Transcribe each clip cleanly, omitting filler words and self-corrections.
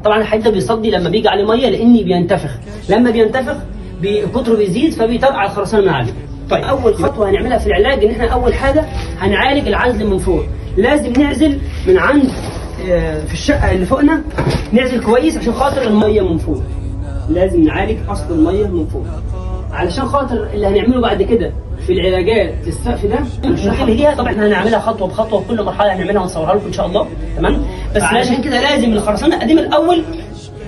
طبعا الحديد ده بيصدي لما بيجي عليه ميه لان بينتفخ، لما بينتفخ قطره بيزيد فبيطرقع الخرسانه من عليه. طيب اول خطوه هنعملها في العلاج ان احنا اول حاجه هنعالج العزل من فوق. لازم نعزل من عند في الشقه اللي فوقنا، نعزل كويس عشان خاطر الميه من فوق. لازم نعالج اصل الميه من فوق علشان خاطر اللي هنعمله بعد كده في العلاجات للسقف ده هنشرحها ليها. طبعا احنا هنعملها خطوه بخطوه وكل مرحله هنعملها ونصورها لكم ان شاء الله، تمام؟ بس عشان كده لازم الخرسانه القديم الاول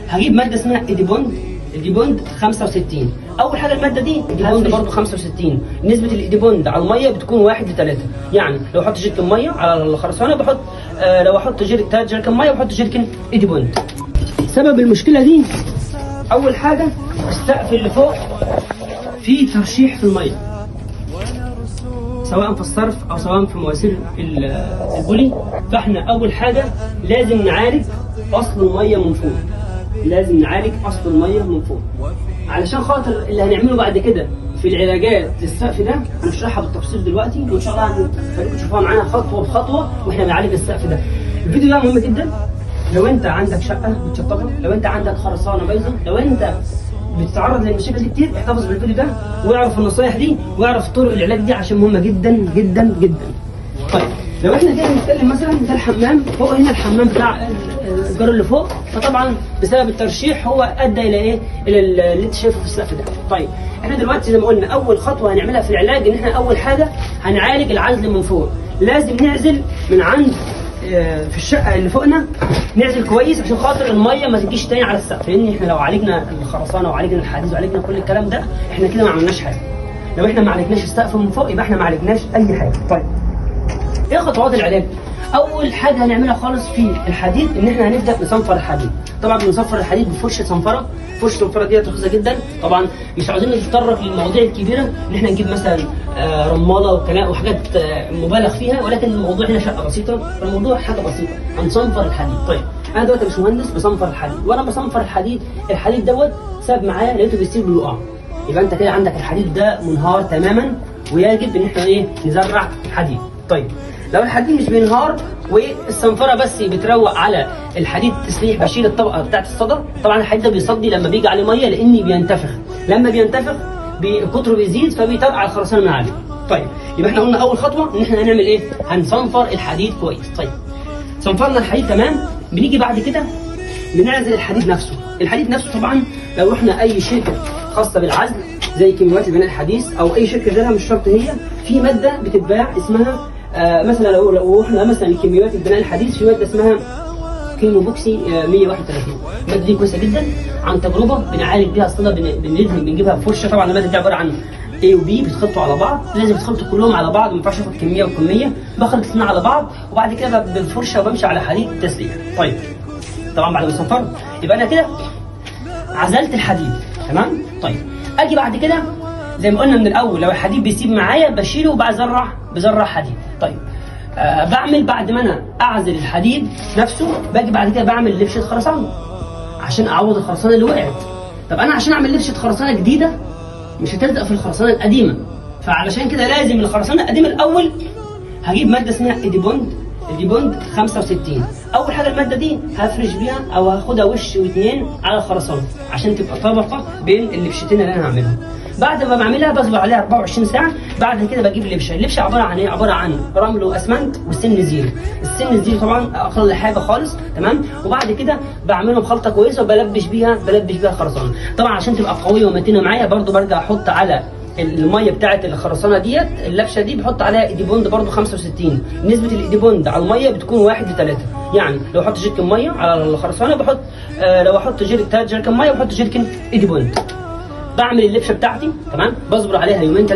هجيب ماده اسمها ايديبوند. الايديبوند 65. اول حاجه الماده دي ايديبوند برضه 65. نسبه الايديبوند على الميه بتكون 1:3. يعني لو احط جيركن ميه على الخرسانه بحط لو احط 3 جيركن ميه بحط جيركن ايديبوند. سبب المشكله دي اول حاجه السقف اللي فوق فيه ترشيح في الميه، سواء في الصرف او سواء في مواسير البولي. فاحنا اول حاجه لازم نعالج اصل الميه من فوق. لازم نعالج اصل الميه من فوق علشان خاطر اللي هنعمله بعد كده في العلاجات للسقف ده هنشرحها بالتفصيل دلوقتي، وان شاء الله هنخليكم تشوفوها معانا خطوه بخطوه واحنا بنعالج السقف ده. الفيديو ده مهم جدا لو انت عندك شقه متشطبه، لو انت عندك خرسانه بايظه، لو انت بتتعرض للمشاكل دي كتير، احتفظ بالفيديو ده واعرف النصايح دي واعرف طرق العلاج دي عشان مهمه جدا جدا جدا. طيب لو احنا كده بنتكلم مثلا ده الحمام، فوق هنا الحمام بتاع الجار اللي فوق، فطبعا بسبب الترشيح هو ادى الى ايه؟ الى اللي انت شايفه في السقف ده. طيب احنا دلوقتي زي ما قلنا اول خطوه هنعملها في العلاج ان احنا اول حاجه هنعالج العزل من فوق. لازم نعزل من عند في الشقه اللي فوقنا، نعزل كويس عشان خاطر الميه ما تجيش تاني على السقف، لان احنا لو عالجنا الخرسانه وعالجنا الحديد وعالجنا كل الكلام ده احنا كده ما عملناش حاجه. لو احنا ما عالجناش السقف من فوق يبقى احنا ما عالجناش اي حاجه. طيب ايه خطوات العلاج؟ اول حاجه هنعملها خالص في الحديد ان احنا هنبدا نصنفر الحديد. طبعا بنصنفر الحديد بفرشه صنفره. فرشه الصنفره دي رخيصه جدا، طبعا مش عاوزين نتطرق للمواضيع الكبيره ان احنا نجيب مثلا رماله وكلام وحاجات مبالغ فيها، ولكن الموضوع هنا شقه بسيطه، فالموضوع حاجه بسيطه هنصنفر الحديد. طيب انا دلوقتي مش مهندس بصنفر الحديد، وانا بصنفر الحديد دوت ساب معايا لقيته بيسيب ويقع، يبقى انت كده عندك الحديد ده منهار تماما ويجب ان احنا ايه؟ نزرع حديد. طيب لو الحديد مش بينهار والصنفره بس بتروق على الحديد تسليح، بشيل الطبقه بتاعت الصدى. طبعا الحديد ده بيصدي لما بيجي عليه ميه لان بينتفخ، لما بينتفخ قطره بيزيد فبيطرقع الخرسانه من عليه. طيب يبقى احنا قلنا اول خطوه ان احنا هنعمل ايه؟ هنصنفر الحديد كويس. طيب صنفرنا الحديد تمام، بنيجي بعد كده بنعزل الحديد نفسه. الحديد نفسه طبعا لو رحنا اي شركه خاصه بالعزل زي كيماويات البناء الحديث او اي شركه غيرها، مش شرط هي، في ماده بتتباع اسمها مثلا لو احنا مثلا كيماويات البناء الحديث في ماده اسمها كيمو بوكسي 131. الماده دي كويسه جدا، عن تجربه بنعالج بيها الصدى، بندهن بنجيبها بفرشه. طبعا الماده دي عباره عن A و B بيتخلطوا على بعض، لازم يتخلطوا كلهم على بعض، ما ينفعش اخد كميه وكميه، بخلط الاثنين على بعض وبعد كده بالفرشه وبمشي على حديد تسليح. طيب طبعا بعد ما صنفرت يبقى انا كده عزلت الحديد، تمام؟ طيب اجي بعد كده زي ما قلنا من الاول لو الحديد بيسيب معايا بشيله وبزرع حديد. طيب بعمل بعد ما انا اعزل الحديد نفسه باجي بعد كده بعمل لبشه خرسانه عشان اعوض الخرسانه اللي وقعت. طب انا عشان اعمل لبشه خرسانه جديده مش هتلزق في الخرسانه القديمه، فعلشان كده لازم الخرسانه القديمه الاول هجيب ماده اسمها ايديبوند 65. اول حاجه الماده دي هفرش بيها او هاخدها وش واثنين على الخرسانه عشان تبقى طبقه بين اللبشتين اللي انا هعملهم. بعد ما بعملها بصبر عليها 24 ساعه، بعد كده بجيب اللبشه عباره عن ايه؟ عباره عن رمل واسمنت وسن زيرو. السن الزيرو طبعا اقل حاجه خالص، تمام؟ وبعد كده بعملهم خلطه كويسه وبلبش بيها الخرسانه. طبعا عشان تبقى قويه ومتينه معايا برده برجع احط على الميه بتاعه الخرسانه ديت اللبشه دي بحط عليها ايديبوند برده 65. نسبه الايديبوند على الميه بتكون 1:3. يعني لو احط جيركن ميه على الخرسانه بحط لو احط 3 جيركن ميه بحط جيركن ايديبوند. بعمل اللبشه بتاعتي، تمام؟ بصبر عليها يومين 3،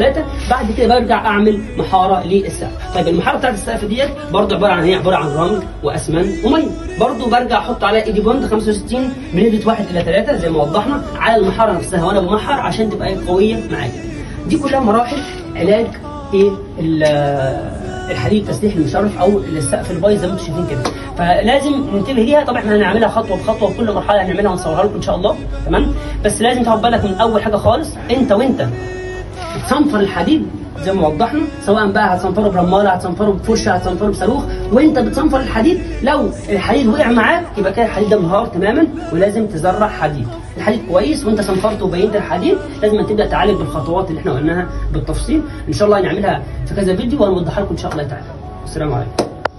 بعد كده برجع اعمل محاره للسقف. طيب المحاره بتاعت السقف ديت برضه عباره عن ايه؟ عباره عن رمل واسمنت وميه. برضه برجع احط عليها ايديبوند 65 بنسبه 1:3 زي ما وضحنا على المحاره نفسها وانا بمحر عشان تبقى قويه معايا. دي كلها مراحل علاج ايه؟ الحديد تسليح المشرف او السقف البايظ زي ما انتم شايفين كده، فلازم ننتبه ليها. طبعا احنا هنعملها خطوه بخطوه وكل مرحله هنعملها ونصورها لكم ان شاء الله، تمام؟ بس لازم تاخد بالك من اول حاجه خالص، انت وانت بتصنفر الحديد زي ما وضحنا، سواء بقى هتصنفره برماله، هتصنفره بفرشه، هتصنفره بصاروخ. وانت بتصنفر الحديد لو الحديد وقع معاك يبقى كده الحديد ده انهار تماما ولازم تزرع حديد. الحديد كويس وانت صنفرته وبينت الحديد، لازم تبدا تعالج بالخطوات اللي احنا قلناها بالتفصيل. ان شاء الله هنعملها في كذا فيديو وهنوضحها لكم ان شاء الله تعالى. السلام عليكم.